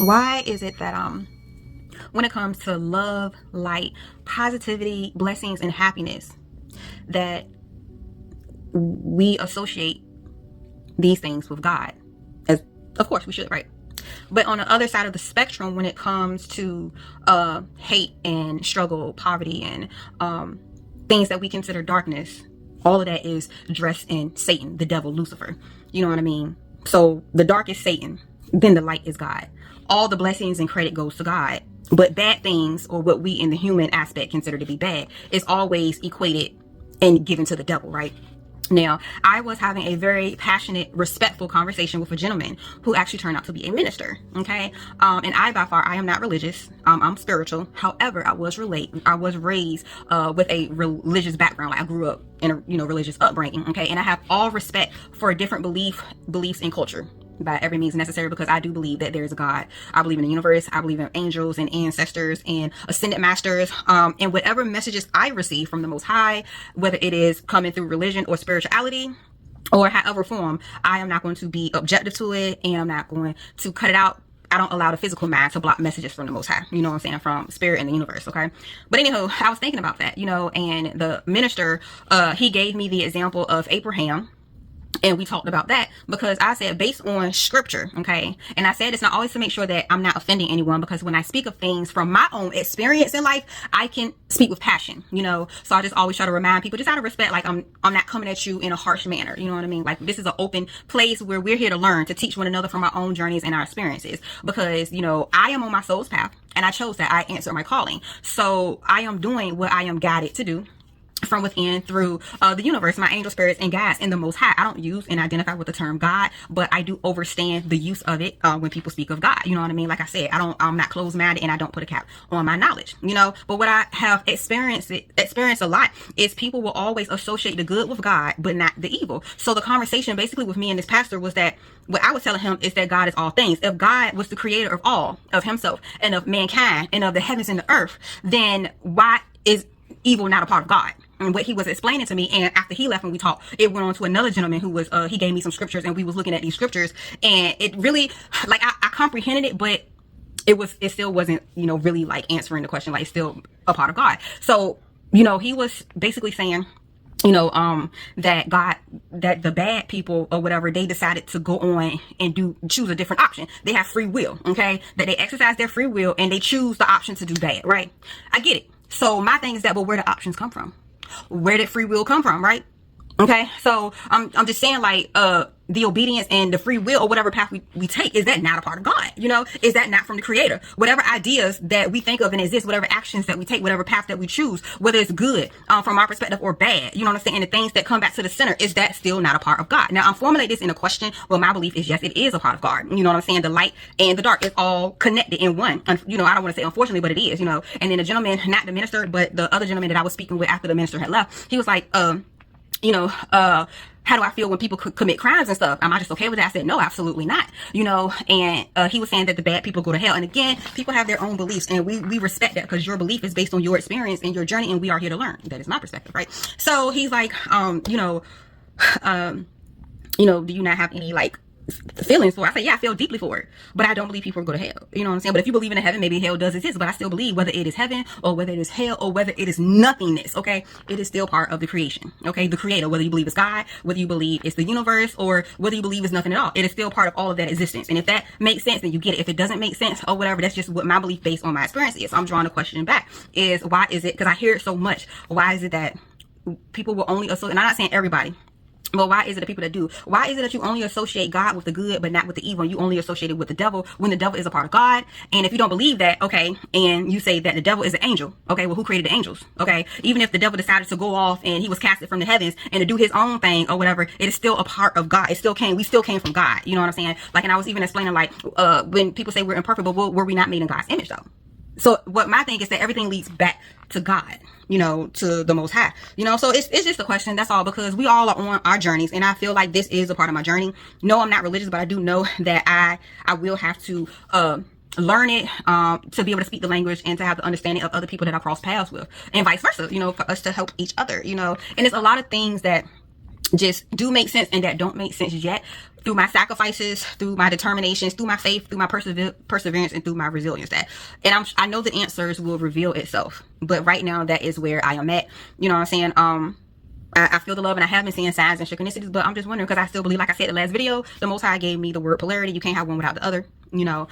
Why is it that when it comes to love, light, positivity, blessings, and happiness, that we associate these things with God? As of course we should, right? But on the other side of the spectrum, when it comes to hate and struggle, poverty, and things that we consider darkness, all of that is dressed in Satan, the devil, Lucifer. You know what I mean? So the dark is Satan, then the light is God. All the blessings and credit goes to God. But bad things, or what we in the human aspect consider to be bad, is always equated and given to the devil, right? Now, I was having a very passionate, respectful conversation with a gentleman who actually turned out to be a minister. Okay. And I am not religious. I'm spiritual. However, I was raised, with a religious background. Like I grew up in a, religious upbringing. Okay. And I have all respect for different beliefs and culture by every means necessary, because I do believe that there is a God. I believe in the universe. I believe in angels and ancestors and ascended masters, and whatever messages I receive from the Most High, whether it is coming through religion or spirituality or however form, I am not going to be objective to it, and I'm not going to cut it out. I don't allow the physical mind to block messages from the Most High, you know what I'm saying, from spirit and the universe, okay? But anyhow, I was thinking about that, and the minister, he gave me the example of Abraham. And we talked about that because I said, based on scripture, okay? And I said it's not always to make sure that I'm not offending anyone, because when I speak of things from my own experience in life, I can speak with passion, So I just always try to remind people, just out of respect, like I'm not coming at you in a harsh manner, you know what I mean? Like, this is an open place where we're here to learn, to teach one another from our own journeys and our experiences. Because, I am on my soul's path, and I chose that. I answered my calling. So I am doing what I am guided to do from within through the universe, my angel spirits and guides, and the Most High. I don't use and identify with the term God, but I do overstand the use of it when people speak of God. You know what I mean? Like I said, I'm not closed-minded, and I don't put a cap on my knowledge. But what I have experienced a lot is people will always associate the good with God, but not the evil. So the conversation basically with me and this pastor was that what I was telling him is that God is all things. If God was the creator of all, of himself and of mankind and of the heavens and the earth, then why is evil not a part of God? And what he was explaining to me, and after he left and we talked, it went on to another gentleman who was, he gave me some scriptures, and we was looking at these scriptures, and it really, like, I comprehended it, but it still wasn't, really like answering the question, like, it's still a part of God. So, he was basically saying, that the bad people or whatever, they decided to go on and choose a different option. They have free will, okay? That they exercise their free will and they choose the option to do bad, right? I get it. So my thing is that, but where the options come from? Where did free will come from, right? Okay, so I'm just saying, like, the obedience and the free will, or whatever path we take, is that not a part of God? Is that not from the creator? Whatever ideas that we think of and exist, whatever actions that we take, whatever path that we choose, whether it's good from our perspective or bad, you know what I'm saying? And the things that come back to the center, is that still not a part of God? Now, I'm formulating this in a question. Well, my belief is yes, it is a part of God. You know what I'm saying? The light and the dark is all connected in one. I don't want to say unfortunately, but it is, And then the gentleman, not the minister, but the other gentleman that I was speaking with after the minister had left, he was like, how do I feel when people commit crimes and stuff? Am I just okay with that? I said, no, absolutely not. And he was saying that the bad people go to hell. And again, people have their own beliefs, and we respect that, because your belief is based on your experience and your journey, and we are here to learn. That is my perspective, right? So he's like, do you not have any, like, feelings for it? I say, yeah, I feel deeply for it, but I don't believe people go to hell. You know what I'm saying? But if you believe in a heaven, maybe hell does exist, but I still believe, whether it is heaven or whether it is hell or whether it is nothingness, okay, it is still part of the creation, okay, the creator. Whether you believe it's God, whether you believe it's the universe, or whether you believe it's nothing at all, it is still part of all of that existence. And if that makes sense, then you get it. If it doesn't make sense or whatever, that's just what my belief based on my experience is. So I'm drawing a question back, is why is it, because I hear it so much, why is it that people will only associate, and I'm not saying everybody, but why is it that people that do? Why is it that you only associate God with the good, but not with the evil? And you only associate it with the devil, when the devil is a part of God. And if you don't believe that, okay, and you say that the devil is an angel, okay, well, who created the angels? Okay, even if the devil decided to go off and he was casted from the heavens and to do his own thing or whatever, it is still a part of God. We still came from God. You know what I'm saying? Like, and I was even explaining, like, when people say we're imperfect, but were we not made in God's image though? So what my thing is that everything leads back to God, to the Most High, so it's just a question. That's all, because we all are on our journeys, and I feel like this is a part of my journey. No, I'm not religious, but I do know that I will have to learn it to be able to speak the language and to have the understanding of other people that I cross paths with, and vice versa, for us to help each other, and it's a lot of things that just do make sense and that don't make sense yet. through my sacrifices, through my determinations, through my faith, through my perseverance, and through my resilience. I know the answers will reveal itself, but right now that is where I am at. You know what I'm saying? I feel the love, and I have been seeing signs and synchronicities, but I'm just wondering, because I still believe, like I said in the last video, the Most High gave me the word polarity. You can't have one without the other. You know,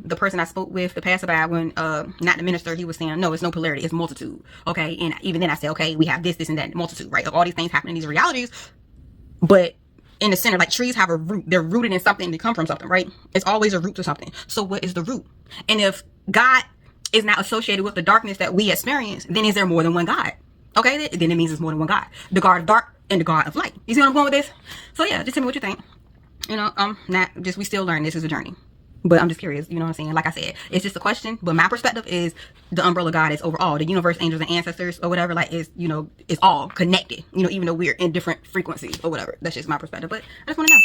the person I spoke with, the passerby, when not the minister, he was saying, no, it's no polarity, it's multitude. Okay, and even then I said, okay, we have this, and that, multitude, right? Of all these things happening, these realities, but in the center, like trees have a root. They're rooted in something. They come from something, right? It's always a root to something. So what is the root? And if God is not associated with the darkness that we experience, then is there more than one God? Okay, then it means it's more than one God. The God of dark and the God of light. You see where I'm going with this? So yeah, just tell me what you think. You know, we still learn. This is a journey. But I'm just curious, you know what I'm saying? Like I said, it's just a question. But my perspective is the umbrella God is overall. The universe, angels, and ancestors, or whatever, like, is, you know, it's all connected. You know, even though we're in different frequencies or whatever. That's just my perspective. But I just want to know.